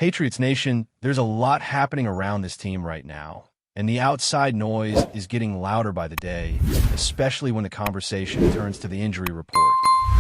Patriots Nation, there's a lot happening around this team right now, and the outside noise is getting louder by the day, especially when the conversation turns to the injury report.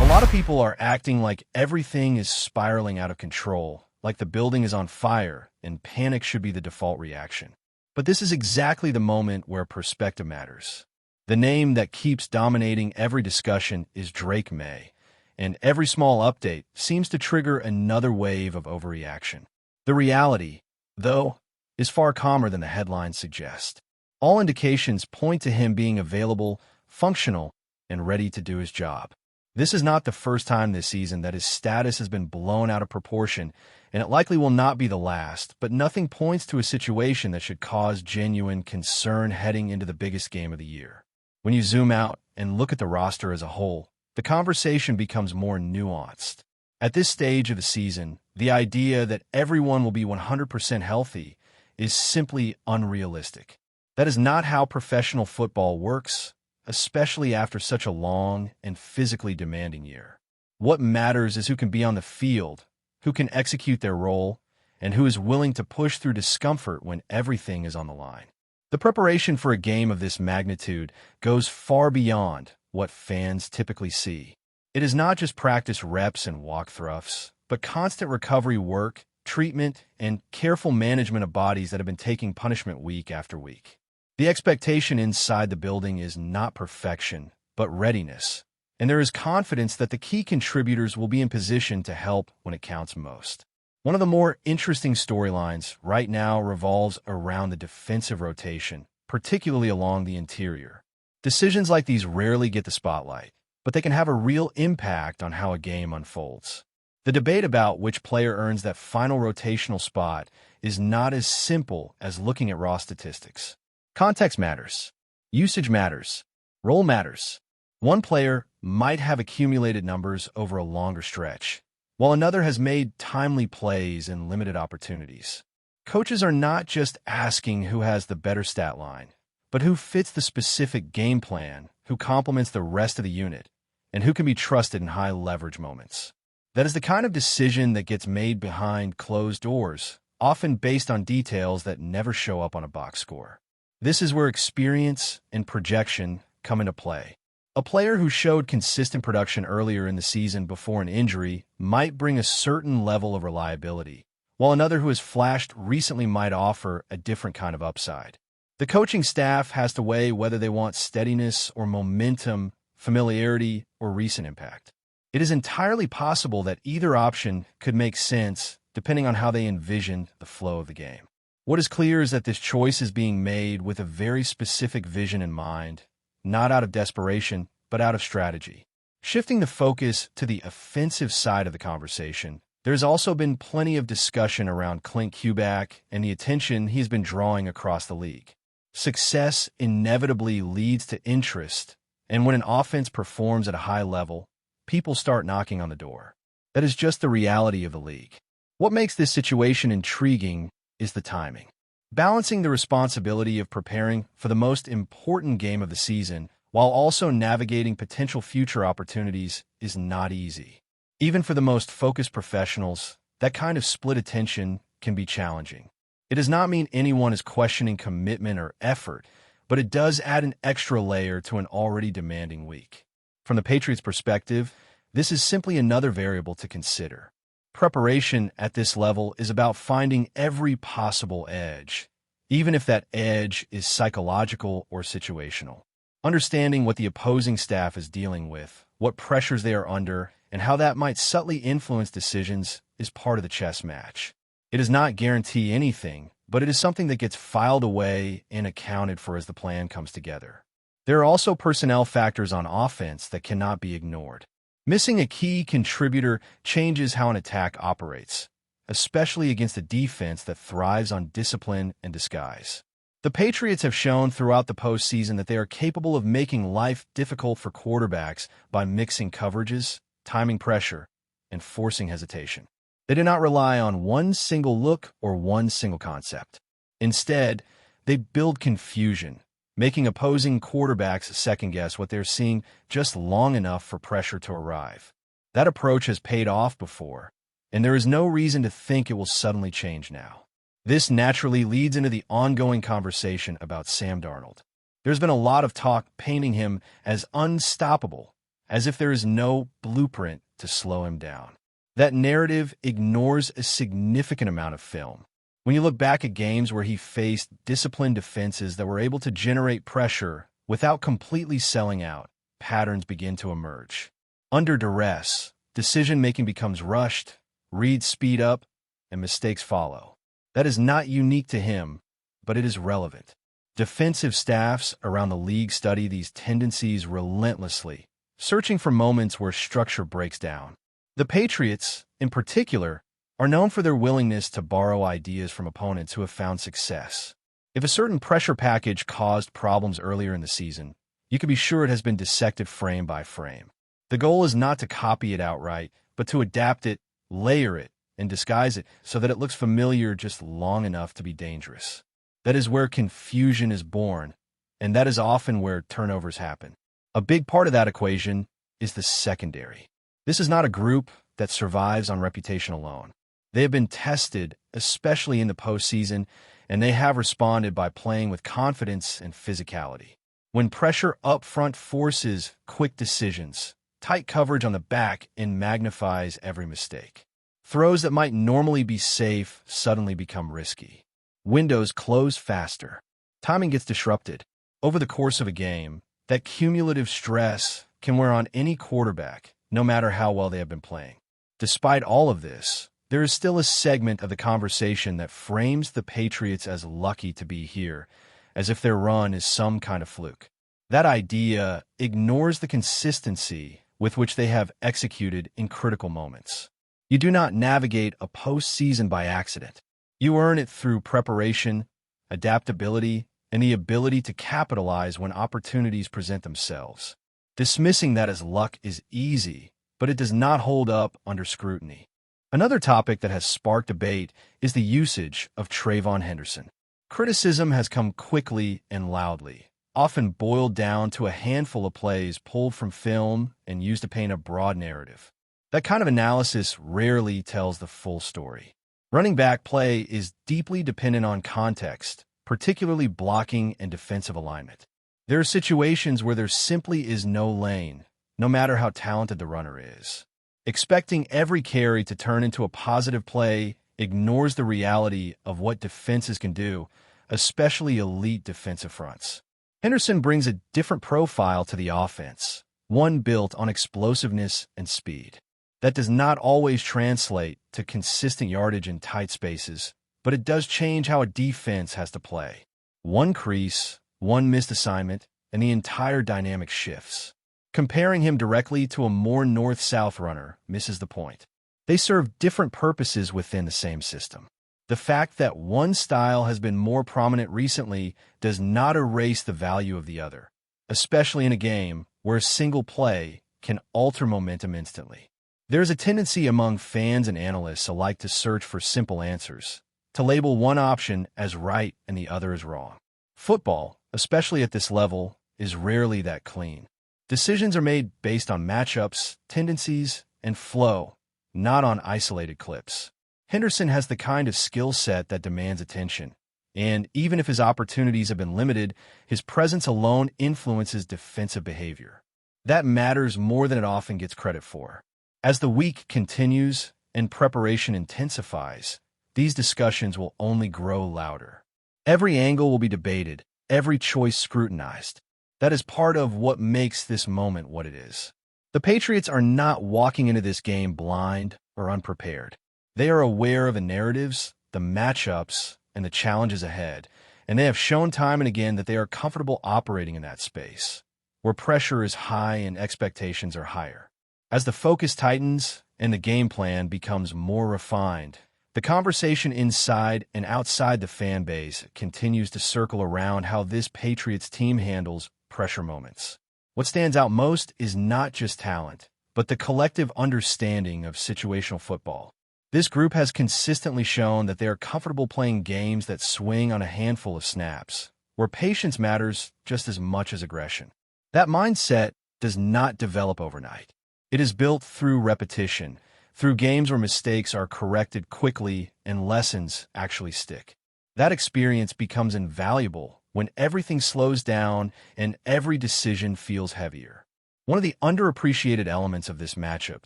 A lot of people are acting like everything is spiraling out of control, like the building is on fire, and panic should be the default reaction. But this is exactly the moment where perspective matters. The name that keeps dominating every discussion is Drake Maye, and every small update seems to trigger another wave of overreaction. The reality, though, is far calmer than the headlines suggest. All indications point to him being available, functional, and ready to do his job. This is not the first time this season that his status has been blown out of proportion, and it likely will not be the last, but nothing points to a situation that should cause genuine concern heading into the biggest game of the year. When you zoom out and look at the roster as a whole, the conversation becomes more nuanced. At this stage of the season, the idea that everyone will be 100% healthy is simply unrealistic. That is not how professional football works, especially after such a long and physically demanding year. What matters is who can be on the field, who can execute their role, and who is willing to push through discomfort when everything is on the line. The preparation for a game of this magnitude goes far beyond what fans typically see. It is not just practice reps and walkthroughs, but constant recovery work, treatment, and careful management of bodies that have been taking punishment week after week. The expectation inside the building is not perfection, but readiness, and there is confidence that the key contributors will be in position to help when it counts most. One of the more interesting storylines right now revolves around the defensive rotation, particularly along the interior. Decisions like these rarely get the spotlight, but they can have a real impact on how a game unfolds. The debate about which player earns that final rotational spot is not as simple as looking at raw statistics. Context matters. Usage matters. Role matters. One player might have accumulated numbers over a longer stretch, while another has made timely plays and limited opportunities. Coaches are not just asking who has the better stat line, but who fits the specific game plan, who complements the rest of the unit, and who can be trusted in high-leverage moments. That is the kind of decision that gets made behind closed doors, often based on details that never show up on a box score. This is where experience and projection come into play. A player who showed consistent production earlier in the season before an injury might bring a certain level of reliability, while another who has flashed recently might offer a different kind of upside. The coaching staff has to weigh whether they want steadiness or momentum, familiarity, or recent impact. It is entirely possible that either option could make sense depending on how they envision the flow of the game. What is clear is that this choice is being made with a very specific vision in mind, not out of desperation, but out of strategy. Shifting the focus to the offensive side of the conversation, there's also been plenty of discussion around Clint Kubiak and the attention he's been drawing across the league. Success inevitably leads to interest, and when an offense performs at a high level, people start knocking on the door. That is just the reality of the league. What makes this situation intriguing is the timing. Balancing the responsibility of preparing for the most important game of the season while also navigating potential future opportunities is not easy. Even for the most focused professionals, that kind of split attention can be challenging. It does not mean anyone is questioning commitment or effort, but it does add an extra layer to an already demanding week. From the Patriots' perspective, this is simply another variable to consider. Preparation at this level is about finding every possible edge, even if that edge is psychological or situational. Understanding what the opposing staff is dealing with, what pressures they are under, and how that might subtly influence decisions is part of the chess match. It does not guarantee anything, but it is something that gets filed away and accounted for as the plan comes together. There are also personnel factors on offense that cannot be ignored. Missing a key contributor changes how an attack operates, especially against a defense that thrives on discipline and disguise. The Patriots have shown throughout the postseason that they are capable of making life difficult for quarterbacks by mixing coverages, timing pressure, and forcing hesitation. They do not rely on one single look or one single concept. Instead, they build confusion, making opposing quarterbacks second-guess what they're seeing just long enough for pressure to arrive. That approach has paid off before, and there is no reason to think it will suddenly change now. This naturally leads into the ongoing conversation about Sam Darnold. There's been a lot of talk painting him as unstoppable, as if there is no blueprint to slow him down. That narrative ignores a significant amount of film. When you look back at games where he faced disciplined defenses that were able to generate pressure without completely selling out, patterns begin to emerge. Under duress, decision-making becomes rushed, reads speed up, and mistakes follow. That is not unique to him, but it is relevant. Defensive staffs around the league study these tendencies relentlessly, searching for moments where structure breaks down. The Patriots, in particular, are known for their willingness to borrow ideas from opponents who have found success. If a certain pressure package caused problems earlier in the season, you can be sure it has been dissected frame by frame. The goal is not to copy it outright, but to adapt it, layer it, and disguise it so that it looks familiar just long enough to be dangerous. That is where confusion is born, and that is often where turnovers happen. A big part of that equation is the secondary. This is not a group that survives on reputation alone. They have been tested, especially in the postseason, and they have responded by playing with confidence and physicality. When pressure up front forces quick decisions, tight coverage on the back and magnifies every mistake. Throws that might normally be safe suddenly become risky. Windows close faster. Timing gets disrupted. Over the course of a game, that cumulative stress can wear on any quarterback, no matter how well they have been playing. Despite all of this, there is still a segment of the conversation that frames the Patriots as lucky to be here, as if their run is some kind of fluke. That idea ignores the consistency with which they have executed in critical moments. You do not navigate a postseason by accident. You earn it through preparation, adaptability, and the ability to capitalize when opportunities present themselves. Dismissing that as luck is easy, but it does not hold up under scrutiny. Another topic that has sparked debate is the usage of Trayvon Henderson. Criticism has come quickly and loudly, often boiled down to a handful of plays pulled from film and used to paint a broad narrative. That kind of analysis rarely tells the full story. Running back play is deeply dependent on context, particularly blocking and defensive alignment. There are situations where there simply is no lane, no matter how talented the runner is. Expecting every carry to turn into a positive play ignores the reality of what defenses can do, especially elite defensive fronts. Henderson brings a different profile to the offense, one built on explosiveness and speed. That does not always translate to consistent yardage in tight spaces, but it does change how a defense has to play. One crease, one missed assignment, and the entire dynamic shifts. Comparing him directly to a more north-south runner misses the point. They serve different purposes within the same system. The fact that one style has been more prominent recently does not erase the value of the other, especially in a game where a single play can alter momentum instantly. There is a tendency among fans and analysts alike to search for simple answers, to label one option as right and the other as wrong. Football, especially at this level, is rarely that clean. Decisions are made based on matchups, tendencies, and flow, not on isolated clips. Henderson has the kind of skill set that demands attention, and even if his opportunities have been limited, his presence alone influences defensive behavior. That matters more than it often gets credit for. As the week continues and preparation intensifies, these discussions will only grow louder. Every angle will be debated, every choice scrutinized. That is part of what makes this moment what it is. The Patriots are not walking into this game blind or unprepared. They are aware of the narratives, the matchups, and the challenges ahead, and they have shown time and again that they are comfortable operating in that space, where pressure is high and expectations are higher. As the focus tightens and the game plan becomes more refined, the conversation inside and outside the fan base continues to circle around how this Patriots team handles pressure moments. What stands out most is not just talent, but the collective understanding of situational football. This group has consistently shown that they are comfortable playing games that swing on a handful of snaps, where patience matters just as much as aggression. That mindset does not develop overnight. It is built through repetition, through games where mistakes are corrected quickly and lessons actually stick. That experience becomes invaluable when everything slows down and every decision feels heavier. One of the underappreciated elements of this matchup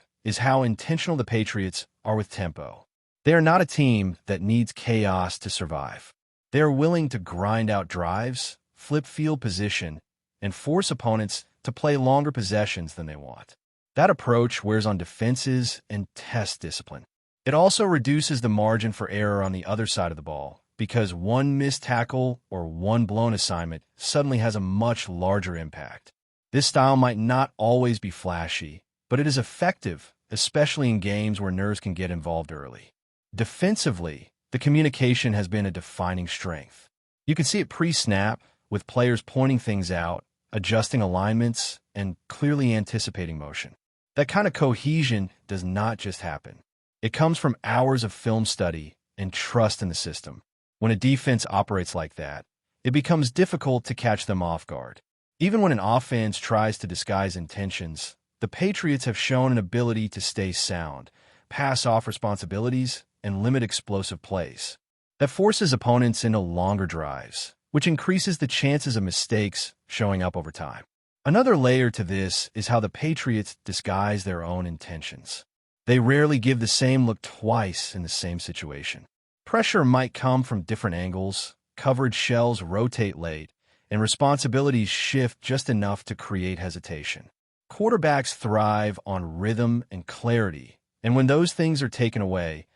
is how intentional the Patriots are with tempo. They are not a team that needs chaos to survive. They are willing to grind out drives, flip field position, and force opponents to play longer possessions than they want. That approach wears on defenses and tests discipline. It also reduces the margin for error on the other side of the ball, because one missed tackle or one blown assignment suddenly has a much larger impact. This style might not always be flashy, but it is effective, especially in games where nerves can get involved early. Defensively, the communication has been a defining strength. You can see it pre-snap, with players pointing things out, adjusting alignments, and clearly anticipating motion. That kind of cohesion does not just happen. It comes from hours of film study and trust in the system. When a defense operates like that, it becomes difficult to catch them off guard. Even when an offense tries to disguise intentions, the Patriots have shown an ability to stay sound, pass off responsibilities, and limit explosive plays. That forces opponents into longer drives, which increases the chances of mistakes showing up over time. Another layer to this is how the Patriots disguise their own intentions. They rarely give the same look twice in the same situation. Pressure might come from different angles, coverage shells rotate late, and responsibilities shift just enough to create hesitation. Quarterbacks thrive on rhythm and clarity, and when those things are taken away,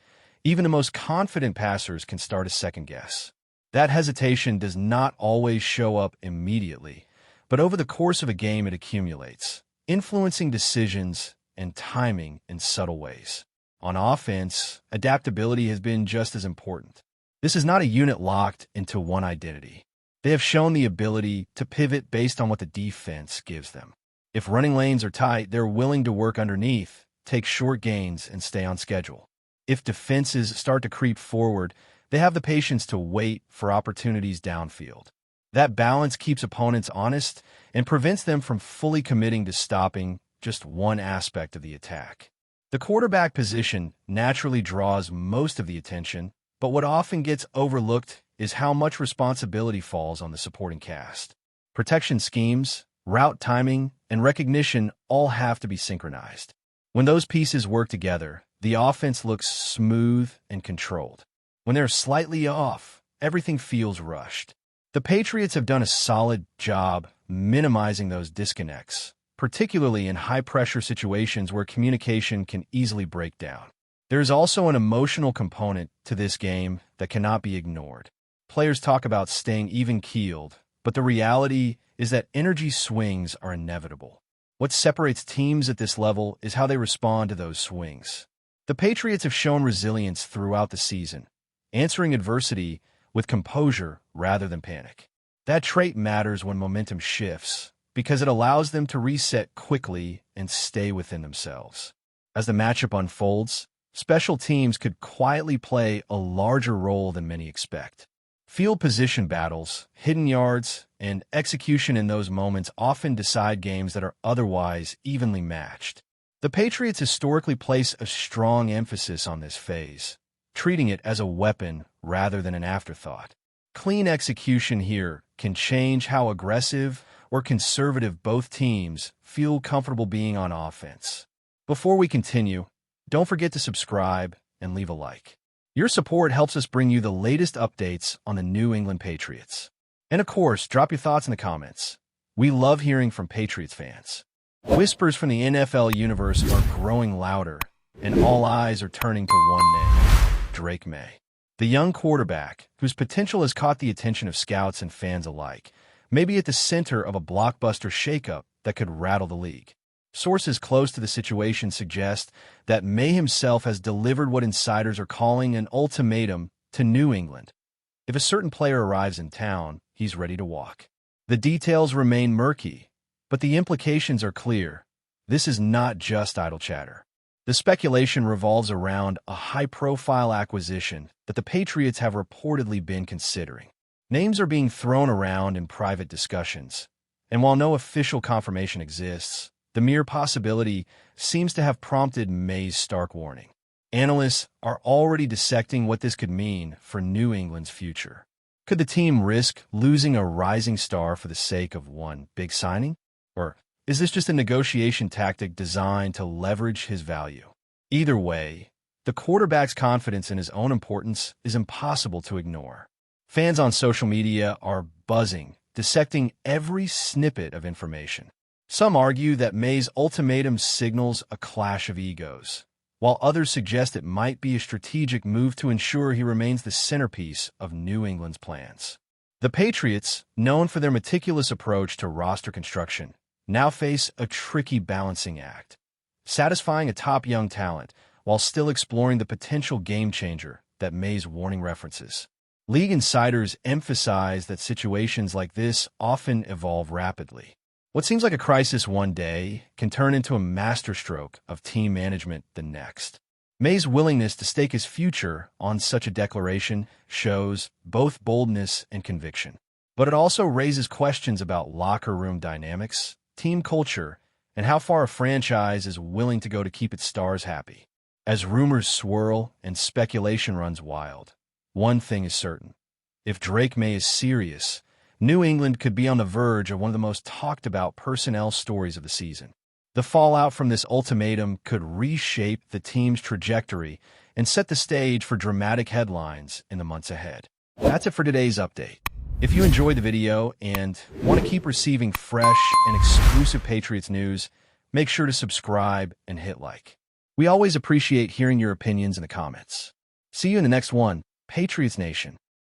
even the most confident passers can start to second guess. That hesitation does not always show up immediately, but over the course of a game it accumulates, influencing decisions and timing in subtle ways. On offense, adaptability has been just as important. This is not a unit locked into one identity. They have shown the ability to pivot based on what the defense gives them. If running lanes are tight, they're willing to work underneath, take short gains, and stay on schedule. If defenses start to creep forward, they have the patience to wait for opportunities downfield. That balance keeps opponents honest and prevents them from fully committing to stopping just one aspect of the attack. The quarterback position naturally draws most of the attention, but what often gets overlooked is how much responsibility falls on the supporting cast. Protection schemes, route timing, and recognition all have to be synchronized. When those pieces work together, the offense looks smooth and controlled. When they're slightly off, everything feels rushed. The Patriots have done a solid job minimizing those disconnects, particularly in high-pressure situations where communication can easily break down. There is also an emotional component to this game that cannot be ignored. Players talk about staying even-keeled, but the reality is that energy swings are inevitable. What separates teams at this level is how they respond to those swings. The Patriots have shown resilience throughout the season, answering adversity with composure rather than panic. That trait matters when momentum shifts, because it allows them to reset quickly and stay within themselves. As the matchup unfolds, special teams could quietly play a larger role than many expect. Field position battles, hidden yards, and execution in those moments often decide games that are otherwise evenly matched. The Patriots historically place a strong emphasis on this phase, treating it as a weapon rather than an afterthought. Clean execution here can change how aggressive or conservative both teams feel comfortable being on offense. Before we continue, don't forget to subscribe and leave a like. Your support helps us bring you the latest updates on the New England Patriots. And of course, drop your thoughts in the comments. We love hearing from Patriots fans. Whispers from the NFL universe are growing louder, and all eyes are turning to one name, Drake Maye. The young quarterback, whose potential has caught the attention of scouts and fans alike, may be at the center of a blockbuster shakeup that could rattle the league. Sources close to the situation suggest that Maye himself has delivered what insiders are calling an ultimatum to New England. If a certain player arrives in town, he's ready to walk. The details remain murky, but the implications are clear. This is not just idle chatter. The speculation revolves around a high-profile acquisition that the Patriots have reportedly been considering. Names are being thrown around in private discussions, and while no official confirmation exists, The mere possibility seems to have prompted May's stark warning. Analysts are already dissecting what this could mean for New England's future. Could the team risk losing a rising star for the sake of one big signing? Or is this just a negotiation tactic designed to leverage his value? Either way, the quarterback's confidence in his own importance is impossible to ignore. Fans on social media are buzzing, dissecting every snippet of information. Some argue that May's ultimatum signals a clash of egos, while others suggest it might be a strategic move to ensure he remains the centerpiece of New England's plans. The Patriots, known for their meticulous approach to roster construction, now face a tricky balancing act, satisfying a top young talent while still exploring the potential game-changer that May's warning references. League insiders emphasize that situations like this often evolve rapidly. What seems like a crisis one day can turn into a masterstroke of team management the next. May's willingness to stake his future on such a declaration shows both boldness and conviction. But it also raises questions about locker room dynamics, team culture, and how far a franchise is willing to go to keep its stars happy. As rumors swirl and speculation runs wild, one thing is certain. If Drake Maye is serious, New England could be on the verge of one of the most talked-about personnel stories of the season. The fallout from this ultimatum could reshape the team's trajectory and set the stage for dramatic headlines in the months ahead. That's it for today's update. If you enjoyed the video and want to keep receiving fresh and exclusive Patriots news, make sure to subscribe and hit like. We always appreciate hearing your opinions in the comments. See you in the next one, Patriots Nation.